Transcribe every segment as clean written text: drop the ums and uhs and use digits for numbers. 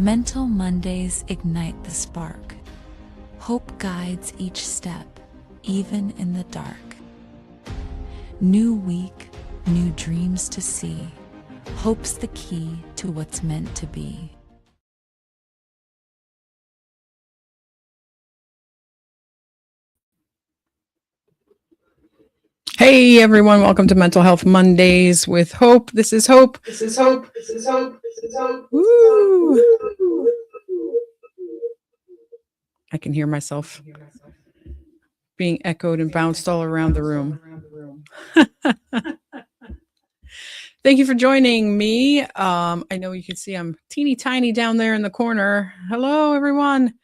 Mental Mondays ignite the spark. Hope guides each step, even in the dark. New week, new dreams to see. Hope's the key to what's meant to be. Hey everyone, welcome to Mental Health Mondays with Hope. This is Hope. Woo. I can hear myself being echoed and bounced all around the room. Thank you for joining me. I know you can see I'm teeny tiny down there in the corner. Hello everyone.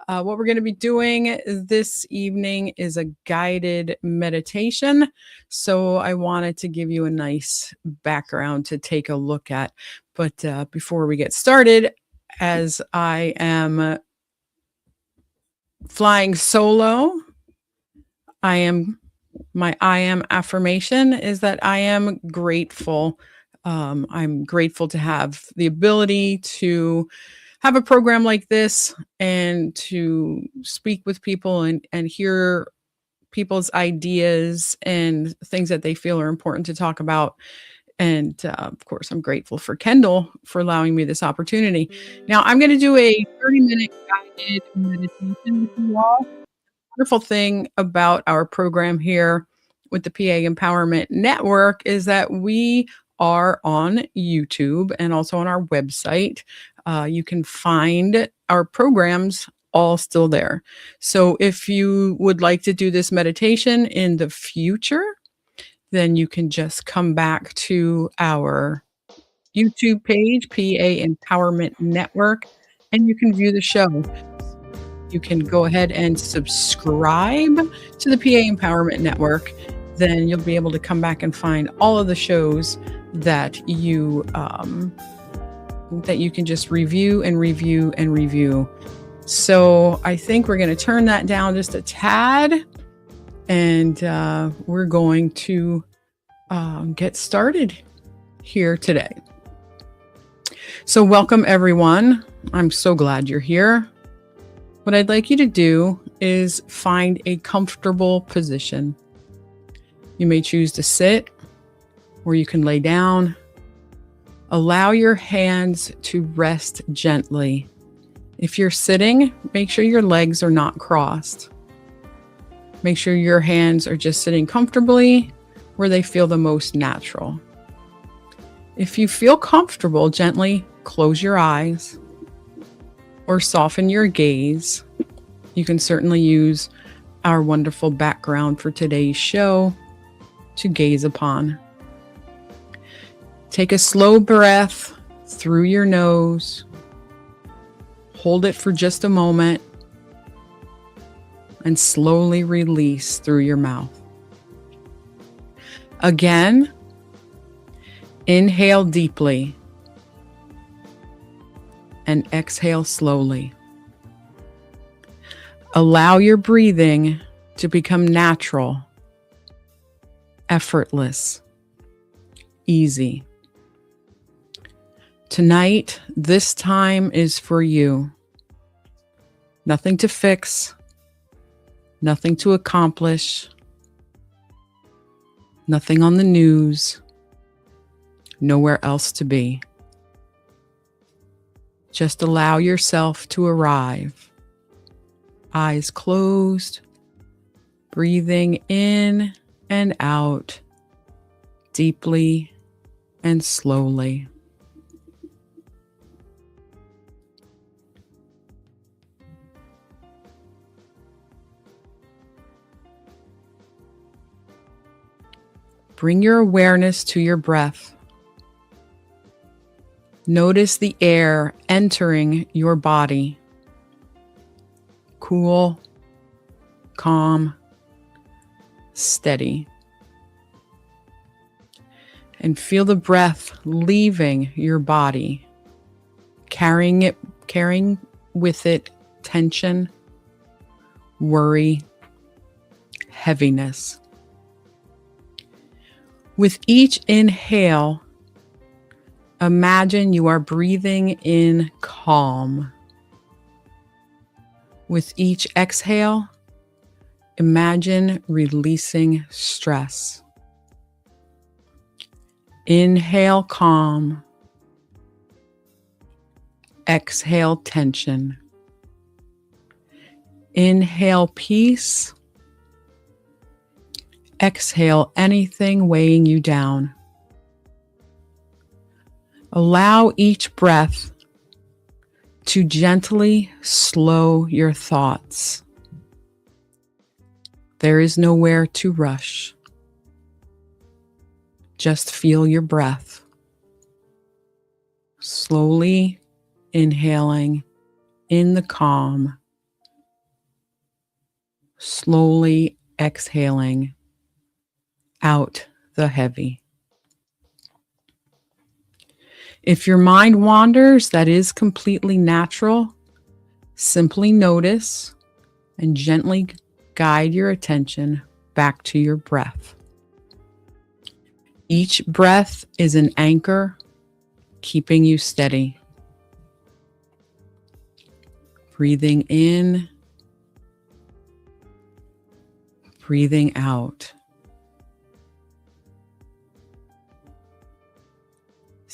What we're going to be doing this evening is a guided meditation. So I wanted to give you a nice background to take a look at. But before we get started, as I am flying solo, I am affirmation is that I am grateful. I'm grateful to have the ability to have a program like this and to speak with people and hear people's ideas and things that they feel are important to talk about. And of course, I'm grateful for Kendall for allowing me this opportunity. Now, I'm going to do a 30-minute guided meditation with you all. Wonderful thing about our program here with the PA Empowerment Network is that we are on YouTube and also on our website. You can find our programs all still there. So if you would like to do this meditation in the future, then you can just come back to our YouTube page, PA Empowerment Network, and you can view the show. You can go ahead and subscribe to the PA Empowerment Network. Then you'll be able to come back and find all of the shows that you can just review and review and review. So I think we're going to turn that down just a tad, and we're going to get started here today. So welcome everyone. I'm so glad you're here. What I'd like you to do is find a comfortable position. You may choose to sit, or you can lay down. Allow your hands to rest gently. If you're sitting, make sure your legs are not crossed. Make sure your hands are just sitting comfortably where they feel the most natural. If you feel comfortable, gently close your eyes or soften your gaze. You can certainly use our wonderful background for today's show to gaze upon. Take a slow breath through your nose. Hold it for just a moment and slowly release through your mouth. Again, inhale deeply and exhale slowly. Allow your breathing to become natural, effortless, easy. Tonight, this time is for you. Nothing to fix, nothing to accomplish, nothing on the news, nowhere else to be. Just allow yourself to arrive. Eyes closed, breathing in and out, deeply and slowly. Bring your awareness to your breath. Notice the air entering your body. Cool, calm, steady. And feel the breath leaving your body, carrying with it tension, worry, heaviness. With each inhale, Imagine you are breathing in calm. With each exhale, imagine releasing stress. Inhale calm. Exhale tension. Inhale peace. Exhale anything weighing you down. Allow each breath to gently slow your thoughts. There is nowhere to rush. Just feel your breath. Slowly inhaling in the calm. Slowly exhaling out the heavy. If your mind wanders, that is completely natural. Simply notice and gently guide your attention back to your breath. Each breath is an anchor, keeping you steady. Breathing in, breathing out.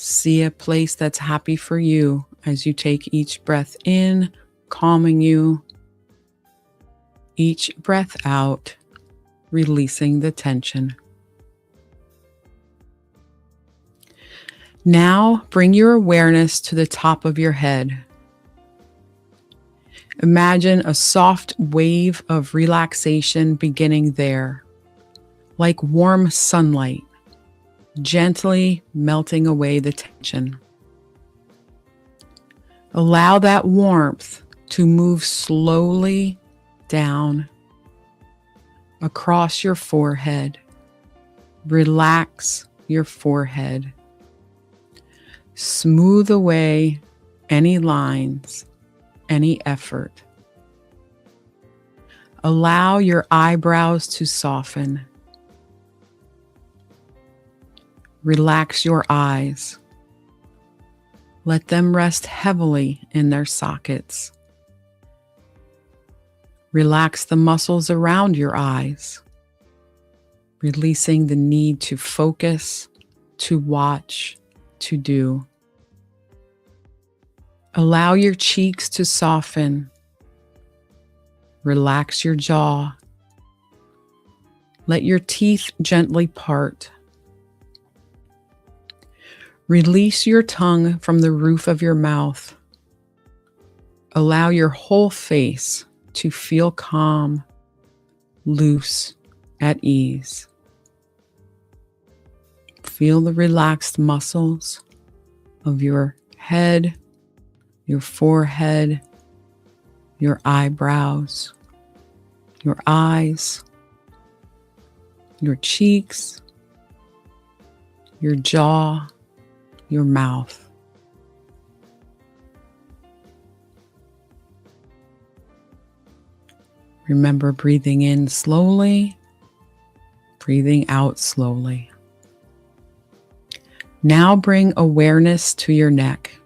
See a place that's happy for you as you take each breath in, calming you. Each breath out, releasing the tension. Now bring your awareness to the top of your head. Imagine a soft wave of relaxation beginning there, like warm sunlight, gently melting away the tension. Allow that warmth to move slowly down across your forehead. Relax your forehead. Smooth away any lines, any effort. Allow your eyebrows to soften. Relax your eyes. Let them rest heavily in their sockets. Relax the muscles around your eyes, releasing the need to focus, to watch, to do. Allow your cheeks to soften. Relax your jaw. Let your teeth gently part. Release your tongue from the roof of your mouth. Allow your whole face to feel calm, loose, at ease. Feel the relaxed muscles of your head, your forehead, your eyebrows, your eyes, your cheeks, your jaw, your mouth. Remember breathing in slowly, breathing out slowly. Now bring awareness to your neck.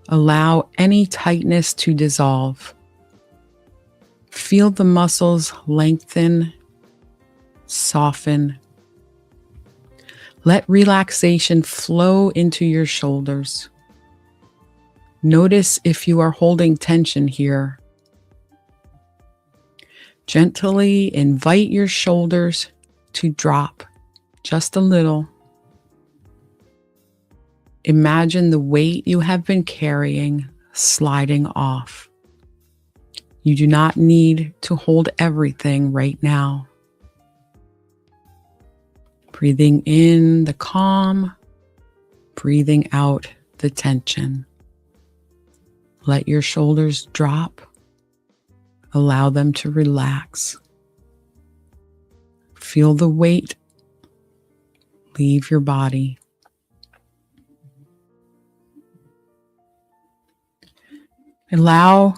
Allow any tightness to dissolve. Feel the muscles lengthen, soften. Let relaxation flow into your shoulders. Notice if you are holding tension here. Gently invite your shoulders to drop just a little. Imagine the weight you have been carrying sliding off. You do not need to hold everything right now. Breathing in the calm, breathing out the tension. Let your shoulders drop. Allow them to relax. Feel the weight leave your body. Allow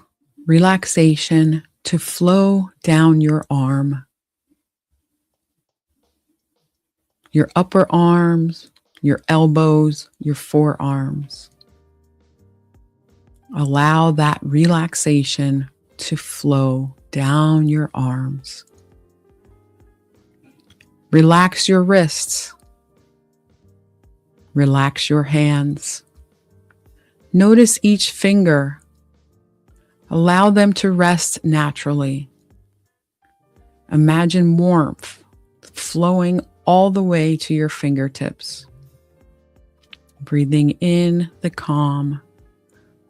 relaxation to flow down your arm, your upper arms, your elbows, your forearms. Allow that relaxation to flow down your arms. Relax your wrists. Relax your hands. Notice each finger. Allow them to rest naturally. Imagine warmth flowing all the way to your fingertips. Breathing in the calm,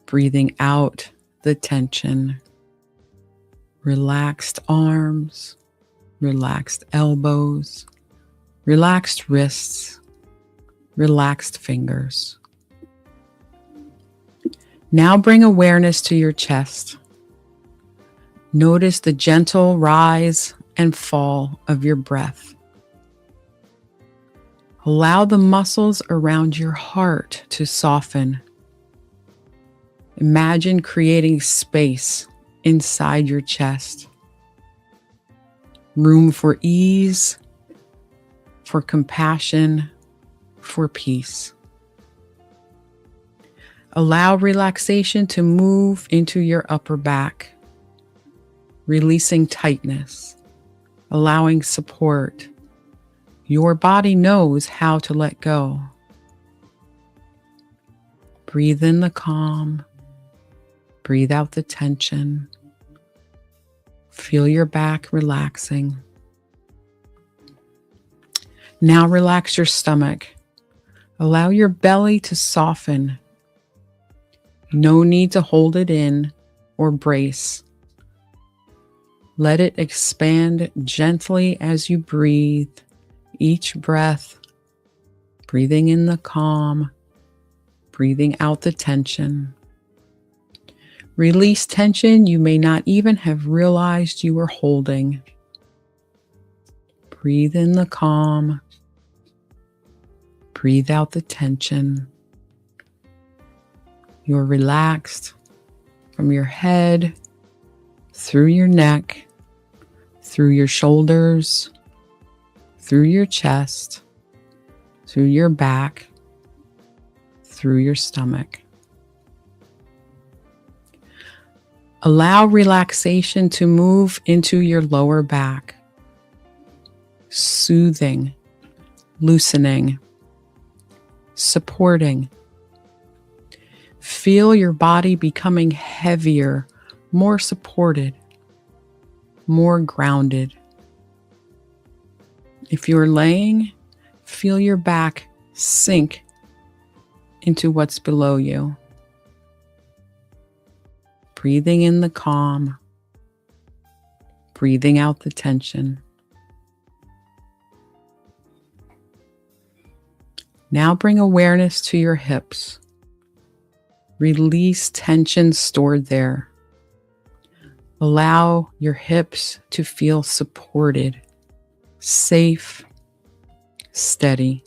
breathing out the tension. Relaxed arms, relaxed elbows, relaxed wrists, relaxed fingers. Now bring awareness to your chest. Notice the gentle rise and fall of your breath. Allow the muscles around your heart to soften. Imagine creating space inside your chest. Room for ease, for compassion, for peace. Allow relaxation to move into your upper back, releasing tightness, allowing support. Your body knows how to let go. Breathe in the calm, breathe out the tension. Feel your back relaxing. Now relax your stomach. Allow your belly to soften. No need to hold it in or brace. Let it expand gently as you breathe, each breath, breathing in the calm, breathing out the tension. Release tension you may not even have realized you were holding. Breathe in the calm, breathe out the tension. You're relaxed from your head, through your neck, through your shoulders, through your chest, through your back, through your stomach. Allow relaxation to move into your lower back, soothing, loosening, supporting. Feel your body becoming heavier, more supported, more grounded. If you're laying, feel your back sink into what's below you. Breathing in the calm, breathing out the tension. Now bring awareness to your hips. Release tension stored there. Allow your hips to feel supported, safe, steady.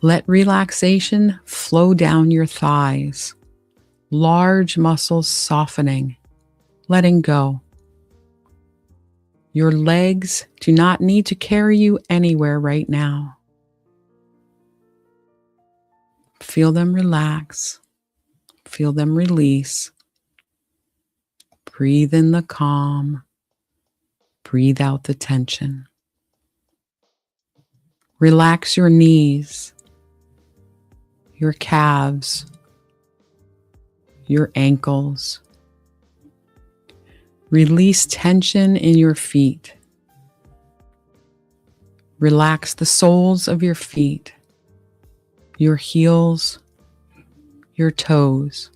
Let relaxation flow down your thighs, large muscles softening, letting go. Your legs do not need to carry you anywhere right now. Feel them relax. Feel them release. Breathe in the calm. Breathe out the tension. Relax your knees, your calves, your ankles. Release tension in your feet. Relax the soles of your feet, your heels, your toes.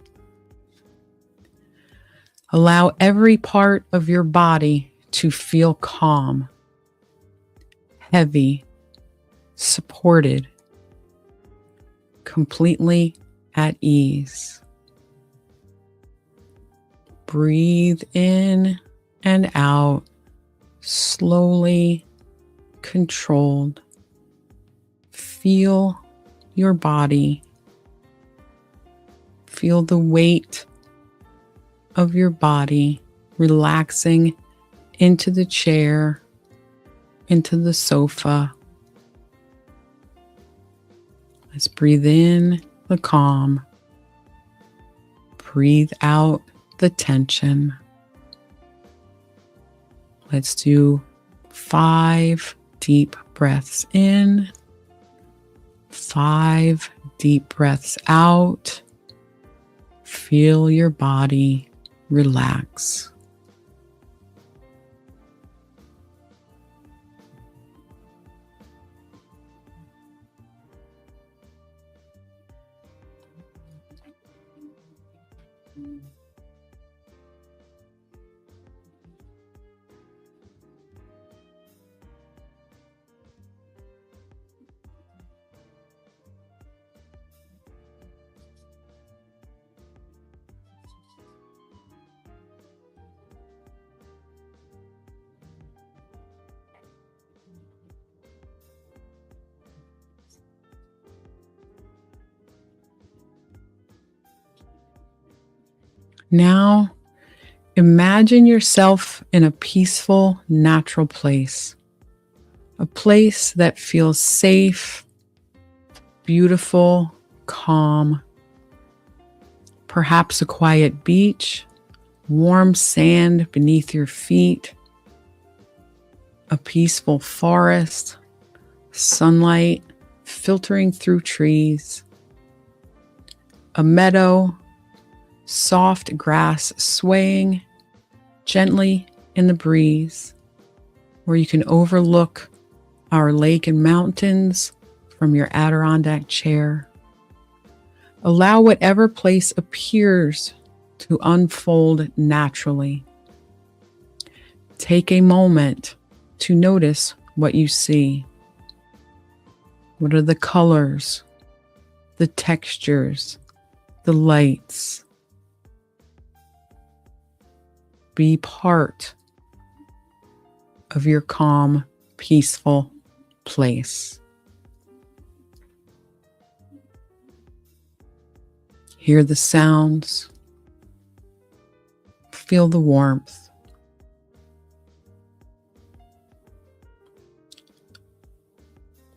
Allow every part of your body to feel calm, heavy, supported, completely at ease. Breathe in and out, slowly, controlled. Feel your body. Feel the weight of your body relaxing into the chair, into the sofa. Let's breathe in the calm. Breathe out the tension. Let's do 5 deep breaths in, 5 deep breaths out. Feel your body relax. Now, imagine yourself in a peaceful, natural place. A place that feels safe, beautiful, calm. Perhaps a quiet beach, warm sand beneath your feet, a peaceful forest, sunlight filtering through trees, a meadow, soft grass swaying gently in the breeze, where you can overlook our lake and mountains from your Adirondack chair. Allow whatever place appears to unfold naturally. Take a moment to notice what you see. What are the colors, the textures, the lights? Be part of your calm, peaceful place. Hear the sounds. Feel the warmth.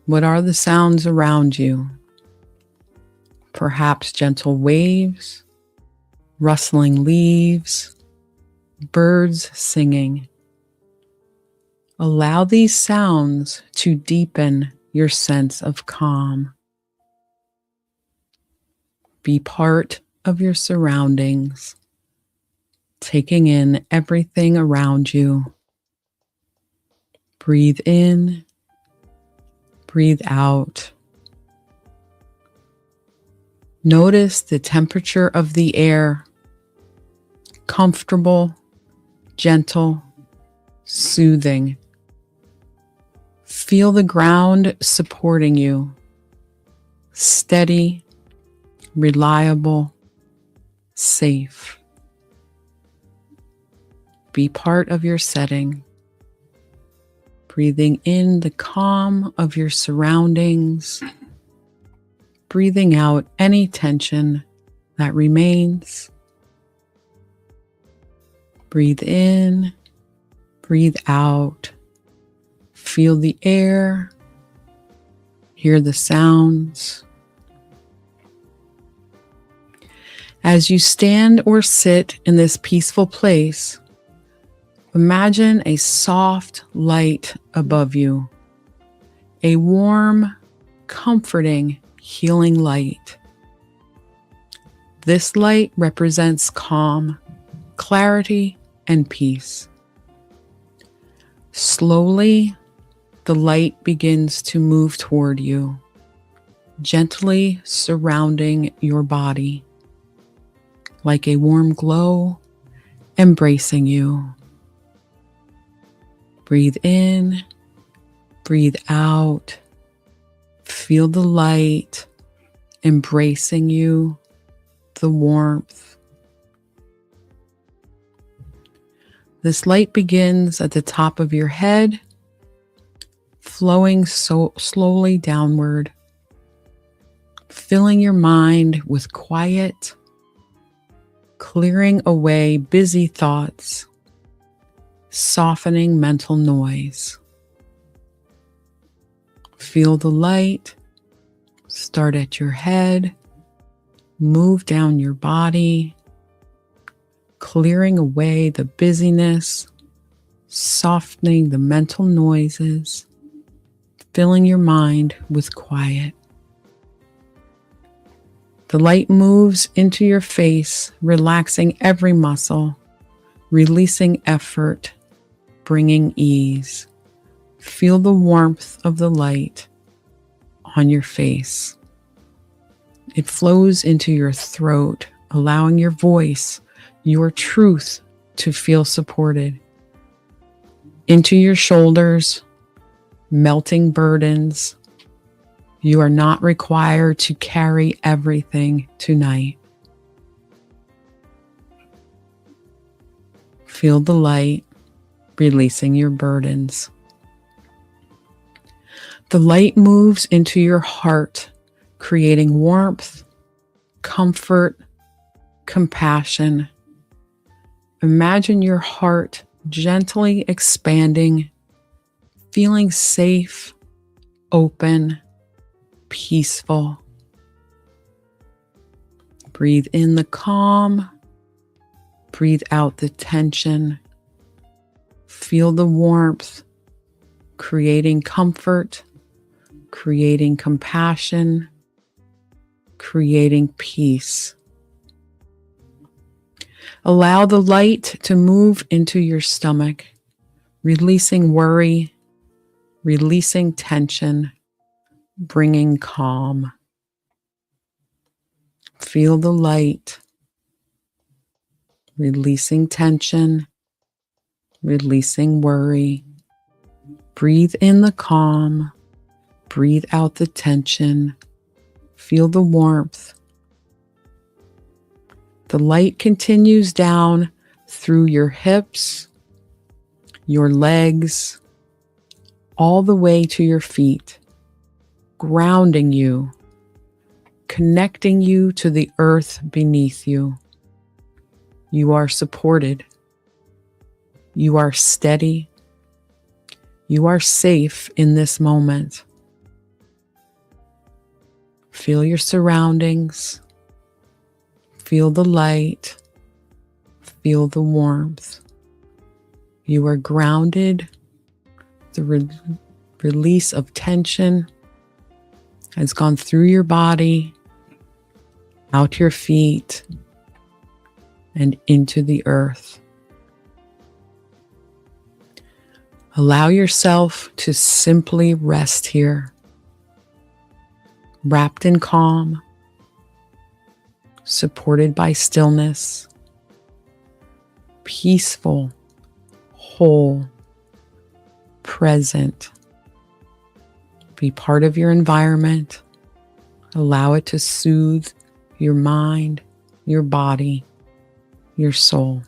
What are the sounds around you? Perhaps gentle waves, rustling leaves, birds singing. Allow these sounds to deepen your sense of calm. Be part of your surroundings, taking in everything around you. Breathe in, breathe out. Notice the temperature of the air, comfortable, gentle, soothing. Feel the ground supporting you, steady, reliable, safe. Be part of your setting, breathing in the calm of your surroundings, breathing out any tension that remains. Breathe in, breathe out. Feel the air, hear the sounds. As you stand or sit in this peaceful place, imagine a soft light above you, a warm, comforting, healing light. This light represents calm, clarity, and peace. Slowly, the light begins to move toward you, gently surrounding your body, like a warm glow embracing you. Breathe in, breathe out. Feel the light embracing you, the warmth. This light begins at the top of your head, flowing so slowly downward, filling your mind with quiet, clearing away busy thoughts, softening mental noise. Feel the light Start at your head, move down your body, clearing away the busyness, softening the mental noises, filling your mind with quiet. The light moves into your face, relaxing every muscle, releasing effort, bringing ease. Feel the warmth of the light on your face. It flows into your throat, allowing your voice, your truth, to feel supported. Into your shoulders, melting burdens. You are not required to carry everything tonight. Feel the light releasing your burdens. The light moves into your heart, creating warmth, comfort, compassion. Imagine your heart gently expanding, feeling safe, open, peaceful. Breathe in the calm, breathe out the tension. Feel the warmth, creating comfort, creating compassion, creating peace. Allow the light to move into your stomach, releasing worry, releasing tension, bringing calm. Feel the light, releasing tension, releasing worry. Breathe in the calm, breathe out the tension. Feel the warmth. The light continues down through your hips, your legs, all the way to your feet, grounding you, connecting you to the earth beneath you. You are supported. You are steady. You are safe in this moment. Feel your surroundings. Feel the light. Feel the warmth. You are grounded. The release of tension has gone through your body, out your feet, and into the earth. Allow yourself to simply rest here, wrapped in calm, supported by stillness, peaceful, whole, present. Be part of your environment. Allow it to soothe your mind, your body, your soul.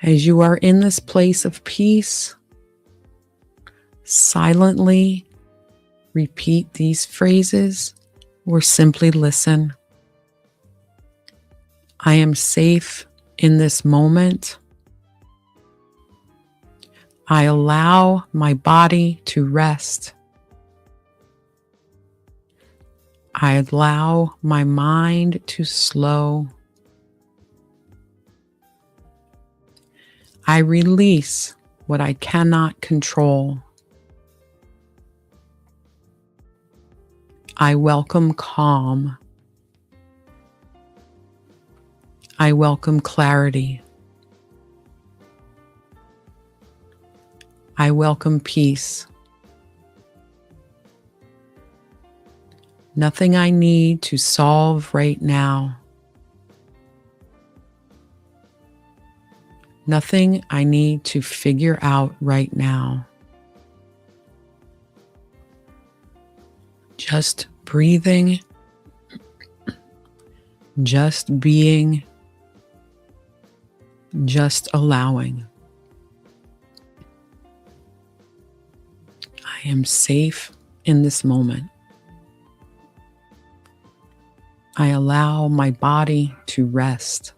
As you are in this place of peace, silently repeat these phrases or simply listen. I am safe in this moment. I allow my body to rest. I allow my mind to slow. I release what I cannot control. I welcome calm. I welcome clarity. I welcome peace. Nothing I need to solve right now. Nothing I need to figure out right now. Just breathing, just being, just allowing. I am safe in this moment. I allow my body to rest.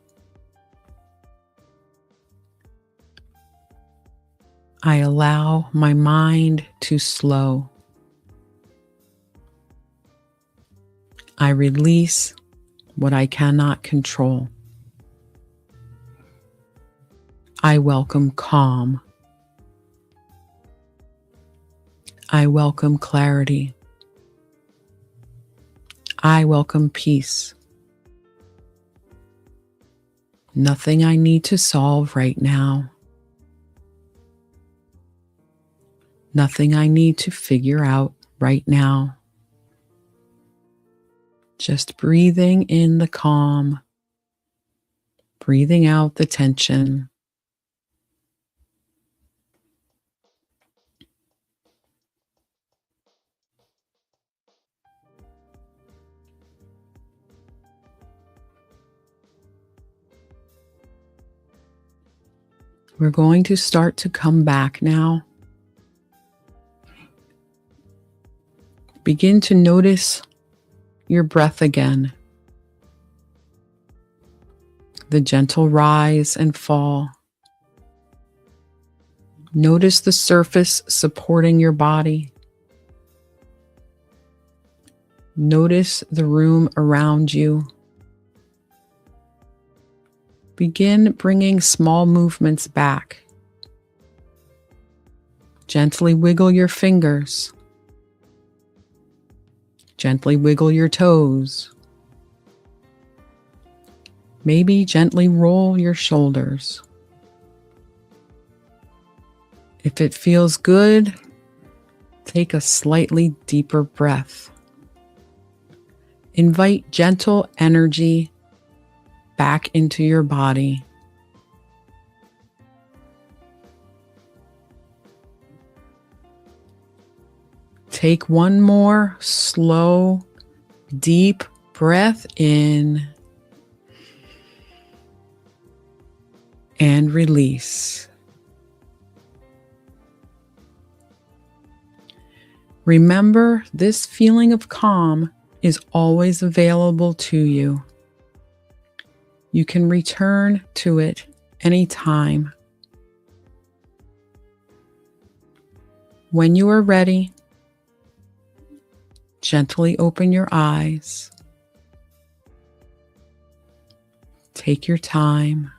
I allow my mind to slow. I release what I cannot control. I welcome calm. I welcome clarity. I welcome peace. Nothing I need to solve right now. Nothing I need to figure out right now. Just breathing in the calm, breathing out the tension. We're going to start to come back now. Begin to notice your breath again. The gentle rise and fall. Notice the surface supporting your body. Notice the room around you. Begin bringing small movements back. Gently wiggle your fingers. Gently wiggle your toes. Maybe gently roll your shoulders. If it feels good, take a slightly deeper breath. Invite gentle energy back into your body. Take one more slow, deep breath in and release. Remember, this feeling of calm is always available to you. You can return to it anytime. When you are ready, gently open your eyes. Take your time.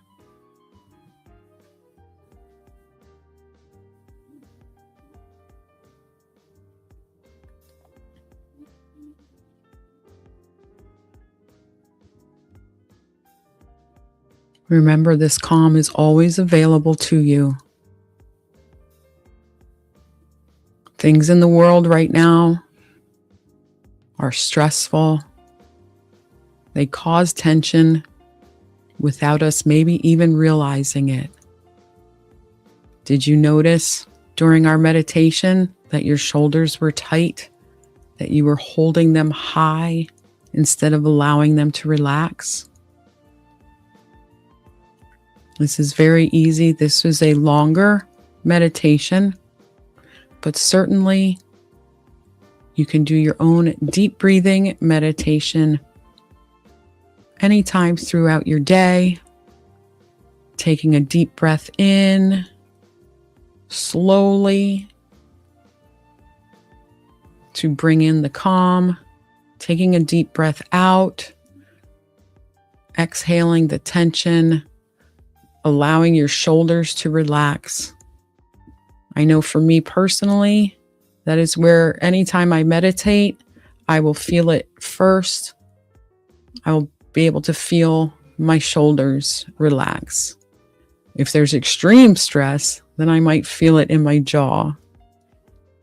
Remember, this calm is always available to you. Things in the world right now are stressful. They cause tension without us maybe even realizing it. Did you notice during our meditation that your shoulders were tight, that you were holding them high instead of allowing them to relax? This is very easy. This was a longer meditation, but certainly you can do your own deep breathing meditation anytime throughout your day, taking a deep breath in slowly to bring in the calm, taking a deep breath out, exhaling the tension, allowing your shoulders to relax. I know for me personally, that is where anytime I meditate, I will feel it first. I will be able to feel my shoulders relax. If there's extreme stress, then I might feel it in my jaw.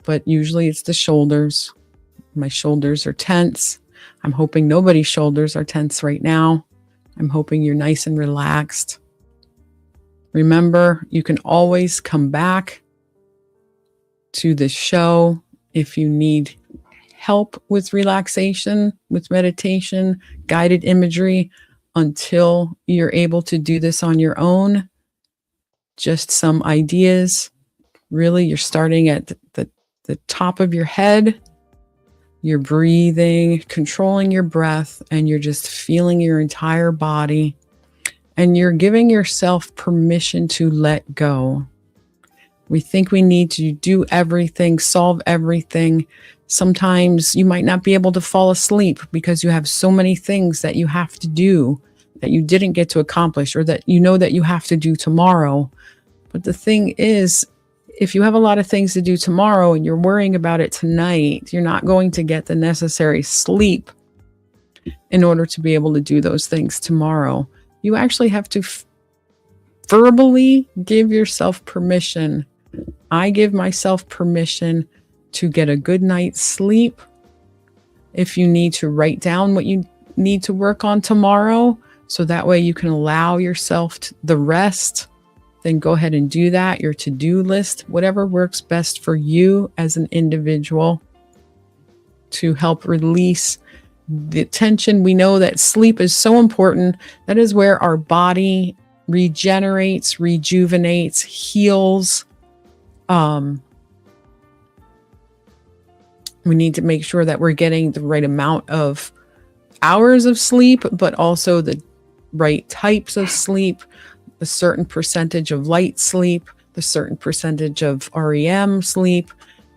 But usually it's the shoulders. My shoulders are tense. I'm hoping nobody's shoulders are tense right now. I'm hoping you're nice and relaxed. Remember, you can always come back to the show if you need help with relaxation, with meditation, guided imagery, until you're able to do this on your own. Just some ideas. Really, you're starting at the top of your head. You're breathing, controlling your breath, and you're just feeling your entire body. And you're giving yourself permission to let go. We think we need to do everything, solve everything. Sometimes you might not be able to fall asleep because you have so many things that you have to do that you didn't get to accomplish, or that you know that you have to do tomorrow. But the thing is, if you have a lot of things to do tomorrow and you're worrying about it tonight, you're not going to get the necessary sleep in order to be able to do those things tomorrow. You actually have to verbally give yourself permission. I give myself permission to get a good night's sleep. If you need to write down what you need to work on tomorrow, so that way you can allow yourself the rest, then go ahead and do that. Your to-do list, whatever works best for you as an individual to help release the tension. We know that sleep is so important. That is where our body regenerates, rejuvenates, heals. We need to make sure that we're getting the right amount of hours of sleep, but also the right types of sleep, a certain percentage of light sleep, the certain percentage of REM sleep,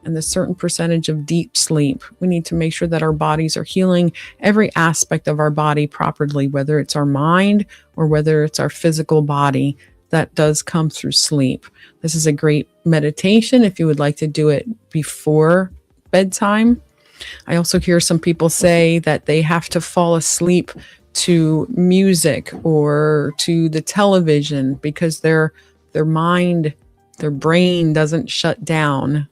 and the certain percentage of deep sleep. We need to make sure that our bodies are healing every aspect of our body properly, whether it's our mind or whether it's our physical body. That does come through sleep. This is a great meditation if you would like to do it before bedtime. I also hear some people say that they have to fall asleep to music or to the television because their mind, their brain doesn't shut down.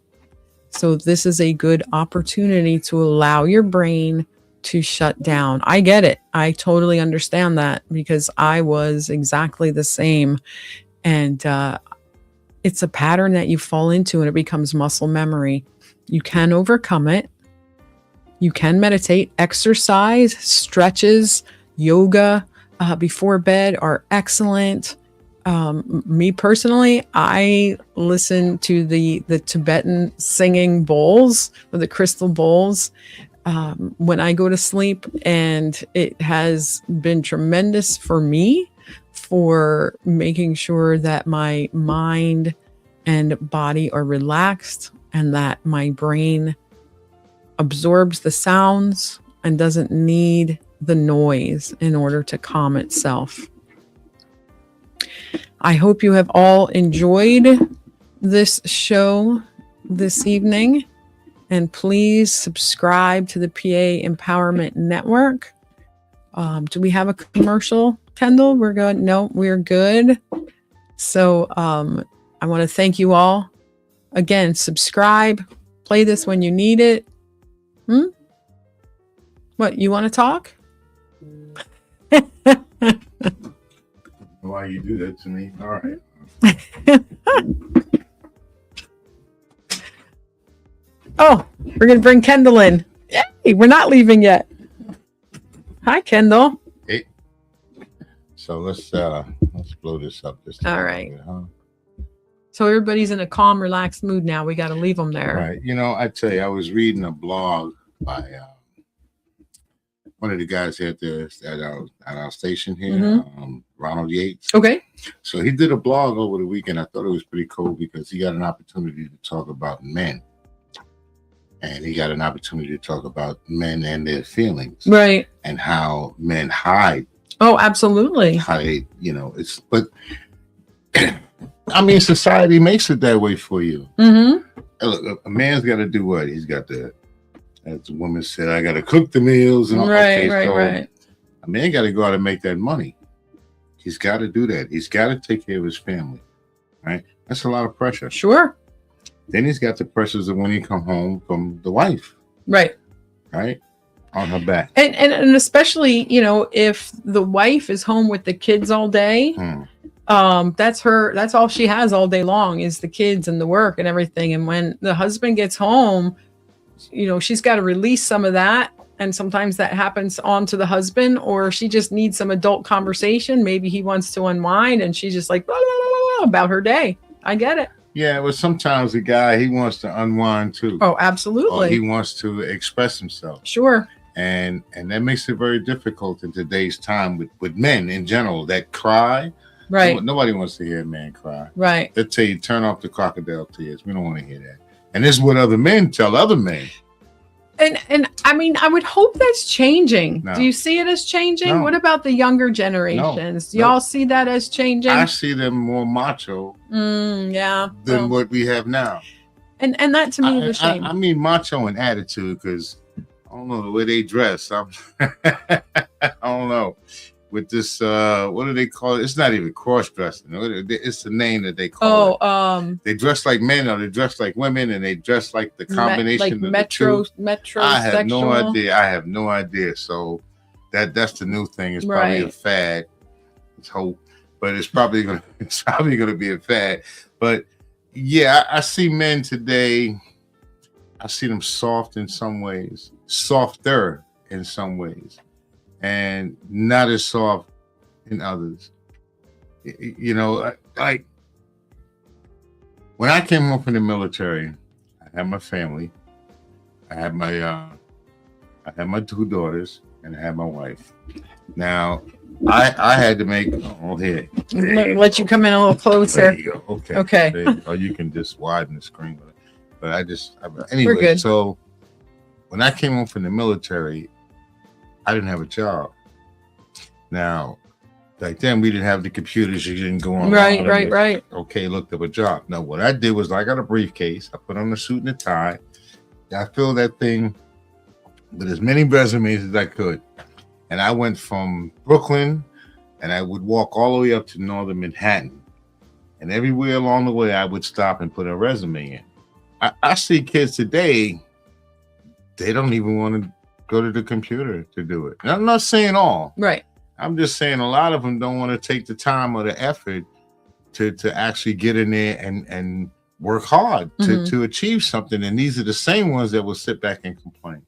So this is a good opportunity to allow your brain to shut down. I get it. I totally understand that because I was exactly the same. And it's a pattern that you fall into and it becomes muscle memory. You can overcome it. You can meditate, exercise, stretches, yoga before bed are excellent. Me personally, I listen to the Tibetan singing bowls or the crystal bowls when I go to sleep, and it has been tremendous for me for making sure that my mind and body are relaxed and that my brain absorbs the sounds and doesn't need the noise in order to calm itself. I hope you have all enjoyed this show this evening, and please subscribe to the PA Empowerment Network. Do we have a commercial, Kendall? We're good. No, we're good. So I want to thank you all. Again, subscribe, play this when you need it. What, you want to talk? Why you do that to me? All right. Oh, we're going to bring Kendall in. Yay, we're not leaving yet. Hi, Kendall. Hey. So let's blow this up this time. All right. So everybody's in a calm, relaxed mood now. We got to leave them there. Right. You know, I tell you, I was reading a blog by one of the guys at our station here, Ronald Yates. Okay. So he did a blog over the weekend. I thought it was pretty cool because he got an opportunity to talk about men. And he got an opportunity to talk about men and their feelings. Right. And how men hide. Oh, absolutely. How they, but I mean, society makes it that way for you. Mm-hmm. Look, a man's got to do what? He's got to, as the woman said, I got to cook the meals. And all. Right. A man got to go out and make that money. He's got to do that. He's got to take care of his family. Right? That's a lot of pressure. Sure. Then he's got the pressures of when he come home from the wife. Right. Right? On her back. And especially, if the wife is home with the kids all day, that's all she has all day long is the kids and the work and everything. And when the husband gets home, she's got to release some of that. And sometimes that happens onto the husband, or she just needs some adult conversation. Maybe he wants to unwind and she's just like blah, blah, blah, blah, about her day. I get it. Yeah, but sometimes the guy, he wants to unwind too. Oh, absolutely. Or he wants to express himself. Sure. And that makes it very difficult in today's time with men in general that cry. Right. Nobody wants to hear a man cry. Right. They tell you, turn off the crocodile tears. We don't want to hear that. And this is what other men tell other men. And I mean, I would hope that's changing. No. Do you see it as changing? No. What about the younger generations? Do y'all see that as changing? I see them more macho Yeah. than what we have now. And that to me is a shame. I mean macho in attitude, because I don't know the way they dress. I don't know. With this, what do they call it? It's not even cross-dressing. It's the name that they call it. They dress like men, or they dress like women, and they dress like the combination of the two. Metrosexual. I have no idea. I have no idea. So that's the new thing. It's probably a fad. Let's hope, but it's probably gonna be a fad. But yeah, I see men today. I see them soft in some ways, softer in some ways, and not as soft in others. You know, like when I came home from the military, I had my family. I had my 2 daughters, and I had my wife. Now, I had to make here. Let you come in a little closer. There you go. Okay. Okay. Or you can just widen the screen with it. But We're anyway. good. So when I came home from the military, I didn't have a job. Now, back then we didn't have the computers. You didn't go on. Right. Okay, looked up a job. Now, what I did was I got a briefcase. I put on a suit and a tie. I filled that thing with as many resumes as I could. And I went from Brooklyn, and I would walk all the way up to northern Manhattan. And everywhere along the way, I would stop and put a resume in. I see kids today, they don't even want to go to the computer to do it. And I'm not saying all. Right. I'm just saying a lot of them don't want to take the time or the effort to actually get in there and work hard to achieve something. And these are the same ones that will sit back and complain.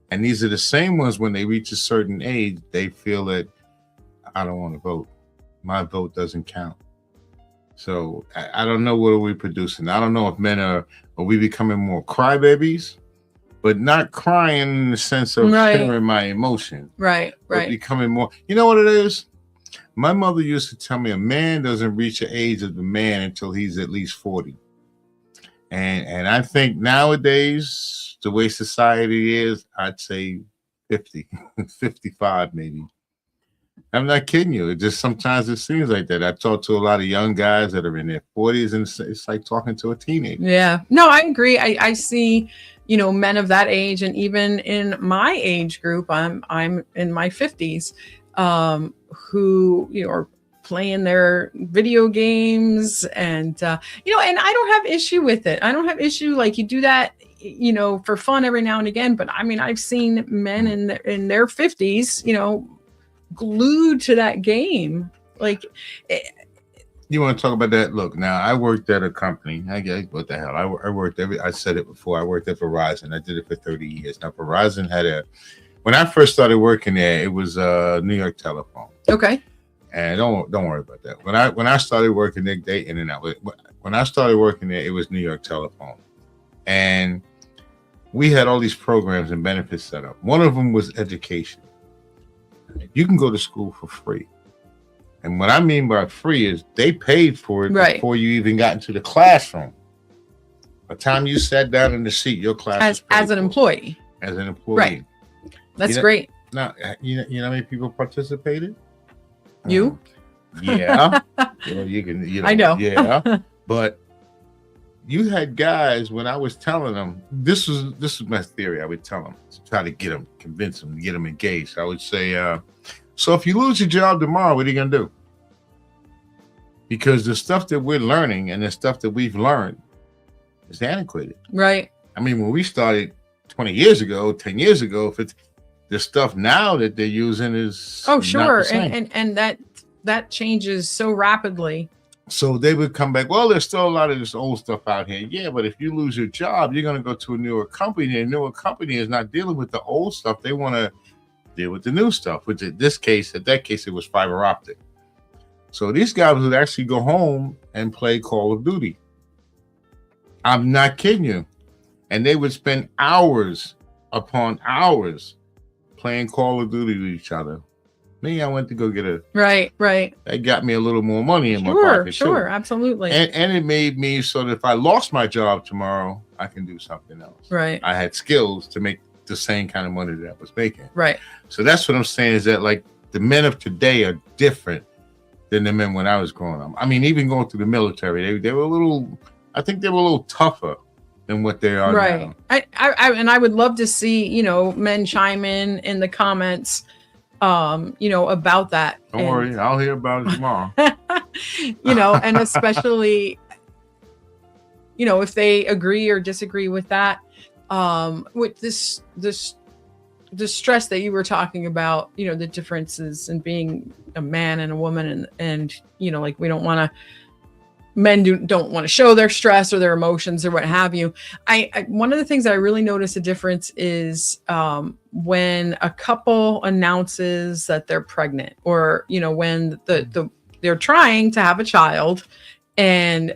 And these are the same ones when they reach a certain age, they feel that I don't want to vote. My vote doesn't count. So I don't know what are we producing. I don't know if men are we becoming more crybabies, but not crying in the sense of sharing my emotion. Right. But becoming more. You know what it is? My mother used to tell me a man doesn't reach the age of the man until he's at least 40. And I think nowadays, the way society is, I'd say 50, 55 maybe. I'm not kidding you. It just sometimes it seems like that. I talk to a lot of young guys that are in their 40s, and it's like talking to a teenager. Yeah. No, I agree. I see, men of that age, and even in my age group, I'm in my 50s, who are playing their video games, and and I don't have issue with it. I don't have issue like you do that, for fun every now and again. But I mean, I've seen men in their 50s, glued to that game. Like, you want to talk about that? Look, now I worked at a company. What the hell? I worked I said it before. I worked at Verizon. I did it for 30 years. Now Verizon had when I first started working there, it was New York Telephone. Okay. And don't worry about that. When I started working there, they in and out. When I started working there, it was New York Telephone, and we had all these programs and benefits set up. One of them was education. You can go to school for free. And what I mean by free is they paid for it before you even got into the classroom. By the time you sat down in the seat, your class as an employee. As an employee. Right. That's great. Now, you know how many people participated? You? Yeah. You can, I know. Yeah. But you had guys, when I was telling them, this was my theory. I would tell them to try to convince them, get them engaged. I would say, so if you lose your job tomorrow, what are you going to do? Because the stuff that we're learning and the stuff that we've learned is antiquated. Right. I mean, when we started 20 years ago, 10 years ago, the stuff now that they're using is sure. And that changes so rapidly. So they would come back, well, there's still a lot of this old stuff out here. Yeah, but if you lose your job, you're going to go to a newer company. And a newer company is not dealing with the old stuff. They want to deal with the new stuff, which in that case, it was fiber optic. So these guys would actually go home and play Call of Duty. I'm not kidding you. And they would spend hours upon hours playing Call of Duty with each other. Me, I went to go get a. Right. That got me a little more money in my pocket Sure, too. absolutely. And it made me so that if I lost my job tomorrow, I can do something else. Right. I had skills to make the same kind of money that I was making. Right. So that's what I'm saying, is that like the men of today are different than the men when I was growing up. I mean, even going through the military, they were a little. I think they were a little tougher than what they are now. I would love to see, you know, men chime in the comments, you know, about that. Don't worry, I'll hear about it tomorrow. You know, and especially, you know, if they agree or disagree with that, with this the stress that you were talking about, you know, the differences in being a man and a woman, and you know, like we don't want to. Men don't want to show their stress or their emotions or what have you. I one of the things I really notice a difference is when a couple announces that they're pregnant, or you know, when they're trying to have a child, and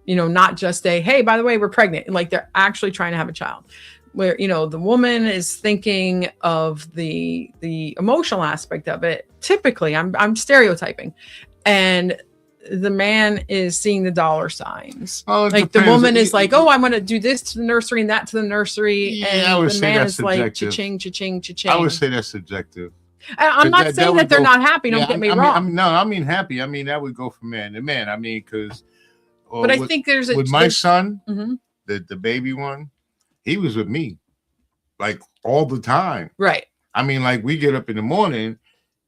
you know, not just a hey, by the way, we're pregnant. Like they're actually trying to have a child, where you know the woman is thinking of the emotional aspect of it. Typically, I'm stereotyping, and the man is seeing the dollar signs. Oh, like the woman is like, oh, I'm going to do this to the nursery and that to the nursery. Yeah, and the man is subjective. like, cha-ching, cha-ching, cha-ching. I would say that's subjective. I'm not saying that they're not happy. Don't get me wrong. I mean happy. I mean, that would go from man to man. I mean, because. But I think there's with my son, mm-hmm. the baby one, he was with me like all the time. Right. I mean, like we get up in the morning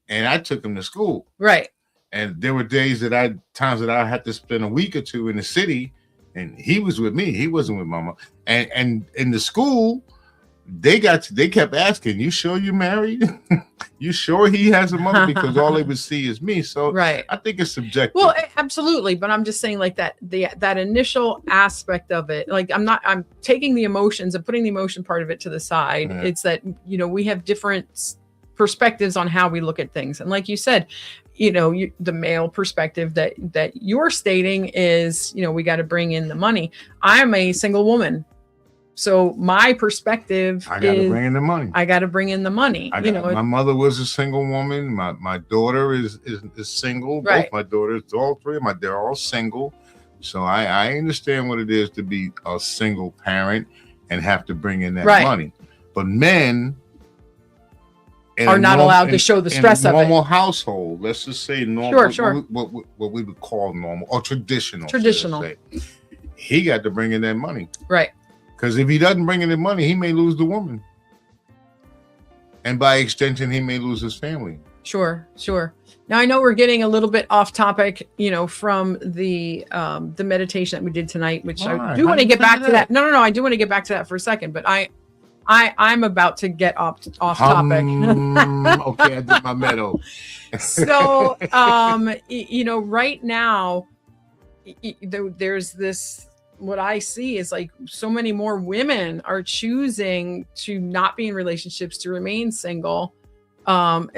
and I took him to school. Right. And there were times that I had to spend a week or two in the city, and he was with me. He wasn't with mama. And in the school, they kept asking, "You sure you married? You sure he has a mother?" Because all they would see is me. So right. I think it's subjective. Well, absolutely. But I'm just saying, like that initial aspect of it. Like I'm taking the emotions and putting the emotion part of it to the side. Yeah. It's that, you know, we have different perspectives on how we look at things, and like you said, you know, the male perspective that you're stating is, you know, we got to bring in the money. I'm a single woman, so my perspective I got to bring in the money. I got to bring in the money. My mother was a single woman. My daughter is single. Right. Both my daughters, all three of they're all single. So I understand what it is to be a single parent and have to bring in that money. But men are not allowed to show the stress of it. Normal household, let's just say normal. Sure. What we would call normal or traditional. Traditional. He got to bring in that money. Right. Because if he doesn't bring in the money, he may lose the woman. And by extension, he may lose his family. Sure. Now I know we're getting a little bit off topic, you know, from the meditation that we did tonight, which I do want to get back to that. No, I do want to get back to that for a second, but I'm about to get off topic. Okay, I did my meadow. So, you know, right now, there's this, what I see is like so many more women are choosing to not be in relationships, to remain single. And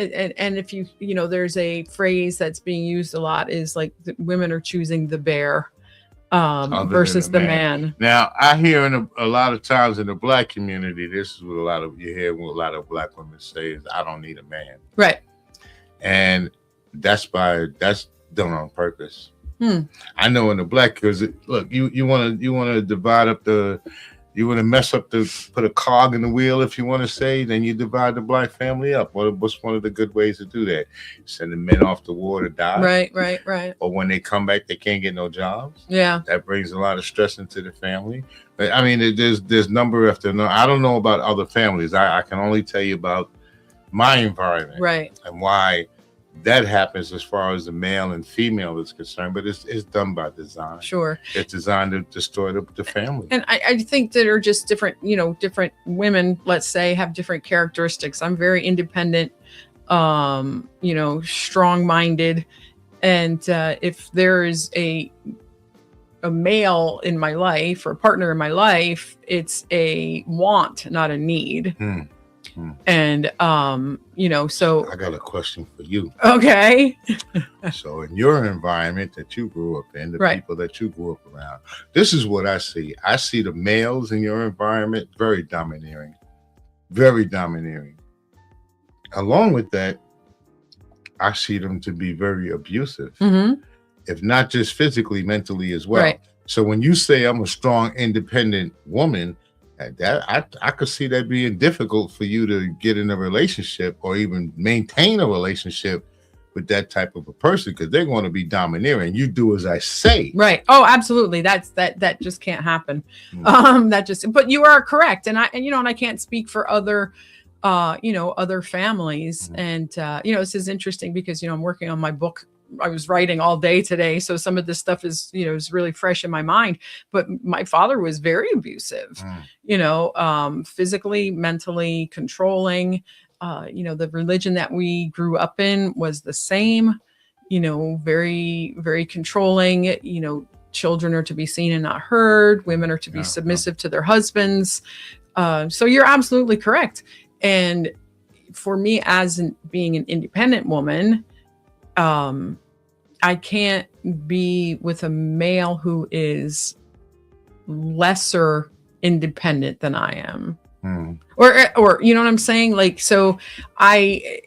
if you know, there's a phrase that's being used a lot is like women are choosing the bear. Versus the man. Now, I hear a lot of times in the black community, this is what you hear what a lot of black women say is, "I don't need a man." Right. And that's done on purpose. I know in the black, because look, you want to divide up you want to mess up put a cog in the wheel, if you want to say, then you divide the black family up. What's one of the good ways to do that? Send the men off to war to die. Right. Or when they come back, they can't get no jobs. Yeah. That brings a lot of stress into the family. But I mean, there's number after number. I don't know about other families. I can only tell you about my environment. Right. And why that happens as far as the male and female is concerned, but it's done by design. Sure. It's designed to destroy the family. And I think that are just different, you know, different women, let's say, have different characteristics. I'm very independent, you know, strong-minded. And if there is a male in my life or a partner in my life, it's a want, not a need. And you know, so I got a question for you. Okay. So in your environment that you grew up in, the people that you grew up around, this is what I see. I see the males in your environment very domineering. Along with that, I see them to be very abusive, Mm-hmm. if not just physically, mentally as well. Right. So when you say I'm a strong, independent woman, that I could see that being difficult for you to get in a relationship or even maintain a relationship with that type of a person, because they're going to be domineering. You do as I say. Right. Oh, absolutely. That just can't happen. Mm. But you are correct. And I can't speak for other other families. Mhm. And this is interesting because I'm working on my book. I was writing all day today, so some of this stuff is really fresh in my mind. But my father was very abusive, physically, mentally controlling. The religion that we grew up in was the same, very, very controlling. Children are to be seen and not heard. Women are to be submissive to their husbands. So you're absolutely correct. And for me, being an independent woman, I can't be with a male who is lesser independent than I am. Mm. Or you know what I'm saying? Like, so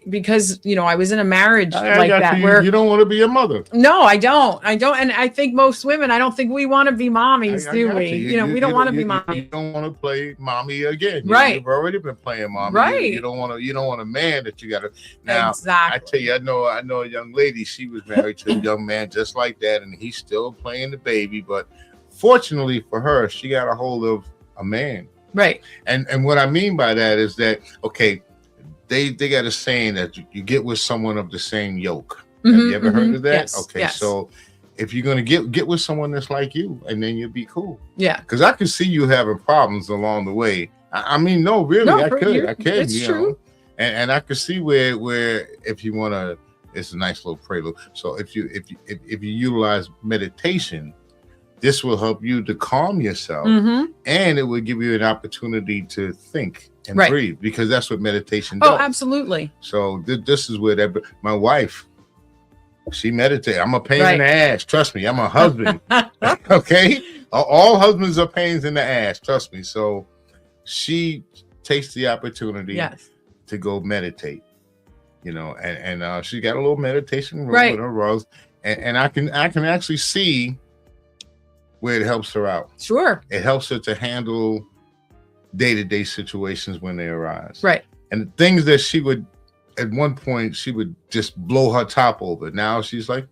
because I was in a marriage like that you. where You don't want to be a mother. No, I don't. And I think most women, I don't think we want to be mommies, do we? We don't want to be mommies. You don't want to play mommy again. Right. You've already been playing mommy. Right. You don't want a man that you got to. Now, exactly. I tell you, I know a young lady. She was married to a young man just like that, and he's still playing the baby. But fortunately for her, she got a hold of a man. Right. And what I mean by that is that, okay, they got a saying that you get with someone of the same yoke. Have you ever heard of that? Yes, okay, yes. So if you're gonna get with someone that's like you, and then you'll be cool. Yeah. Because I can see you having problems along the way. I mean, no, really, No, I could. it's true. And I could see where if you want to, it's a nice little prelude. So if you utilize meditation, this will help you to calm yourself, and it will give you an opportunity to think and breathe, because that's what meditation does. Oh, absolutely. So this is where my wife, she meditates. I'm a pain in the ass. Trust me, I'm a husband. Okay? All husbands are pains in the ass. Trust me. So she takes the opportunity to go meditate, and she got a little meditation room with her rose. And I can actually see where it helps her out. Sure. It helps her to handle day-to-day situations when they arise. Right. And the things that she would, at one point, she would just blow her top over. Now she's like,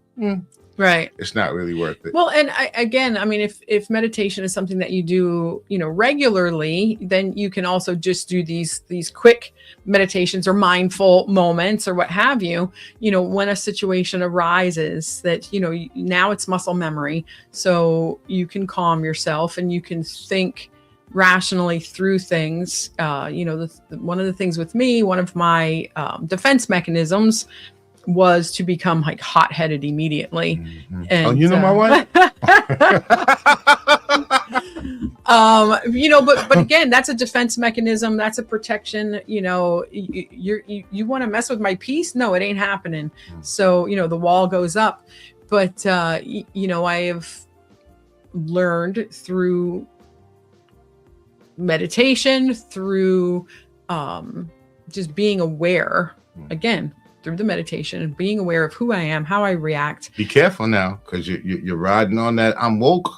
right. It's not really worth it. Well, and I mean, if meditation is something that you do, regularly, then you can also just do these quick meditations or mindful moments or what have you, when a situation arises that, now it's muscle memory. So you can calm yourself and you can think rationally through things. One of the things with me, one of my defense mechanisms was to become like hot-headed immediately. And my wife. But again, that's a defense mechanism. That's a protection. You want to mess with my peace? No, it ain't happening. So the wall goes up. But I have learned through meditation, through just being aware, again, through the meditation and being aware of who I am, how I react. Be careful now, because you're riding on that I'm woke.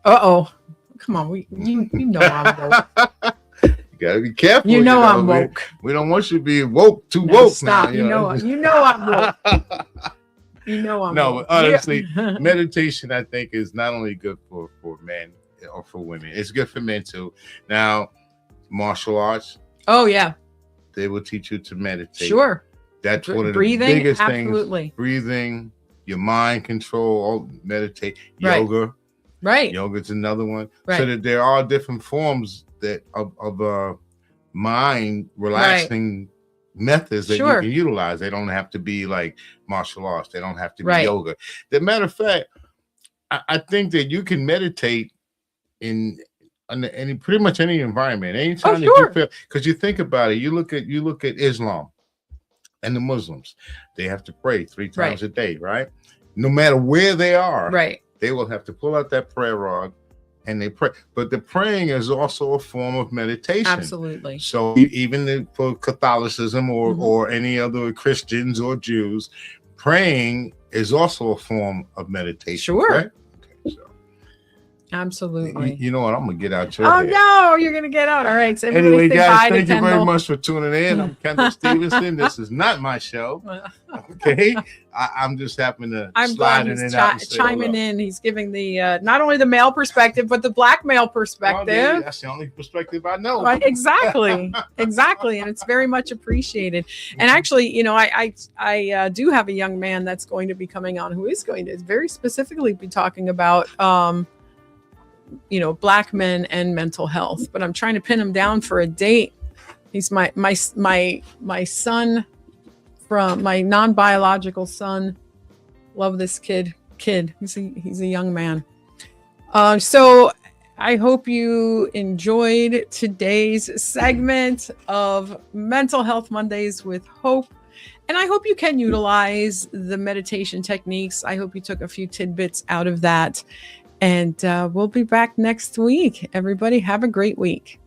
Uh-oh. Come on, you know I'm woke. You gotta be careful. I'm woke. We don't want you to be woke, woke. Stop. Now, you know I'm woke. I'm no, woke. But honestly, meditation, I think, is not only good for men or for women. It's good for men too. Now, martial arts. Oh yeah. They will teach you to meditate. Sure. That's one of the biggest things. Breathing, your mind control, meditate, yoga. Right. Yoga's another one. Right. So that there are different forms of mind relaxing methods that you can utilize. They don't have to be like martial arts. They don't have to be yoga. As a matter of fact, I think that you can meditate in pretty much any environment. Anytime that you feel, because you think about it, you look at Islam. And the Muslims, they have to pray 3 times a day, right? No matter where they are, they will have to pull out that prayer rod and they pray. But the praying is also a form of meditation. Absolutely. So even for Catholicism or any other Christians or Jews, praying is also a form of meditation. Sure. Right? Okay, so Absolutely. you know what? I'm gonna get out your Oh head. no, you're gonna get out. All right. So Anyway, say guys, bye to thank you very Kendall. much for tuning in. I'm Kendall Stevenson. This is not my show. Okay, I'm just happening to I'm slide glad in he's and out and say chiming hello. in. He's giving the not only the male perspective, but the black male Well, perspective. yeah, that's the only perspective I know. Right, exactly, exactly, and it's very much appreciated. And actually, you know, I do have a young man that's going to be coming on who is going to very specifically be talking about you know, black men and mental health. But I'm trying to pin him down for a date. He's my son, from my non-biological son. Love this kid. He's a young man. So I hope you enjoyed today's segment of Mental Health Mondays with Hope. And I hope you can utilize the meditation techniques. I hope you took a few tidbits out of that. And we'll be back next week. Everybody have a great week.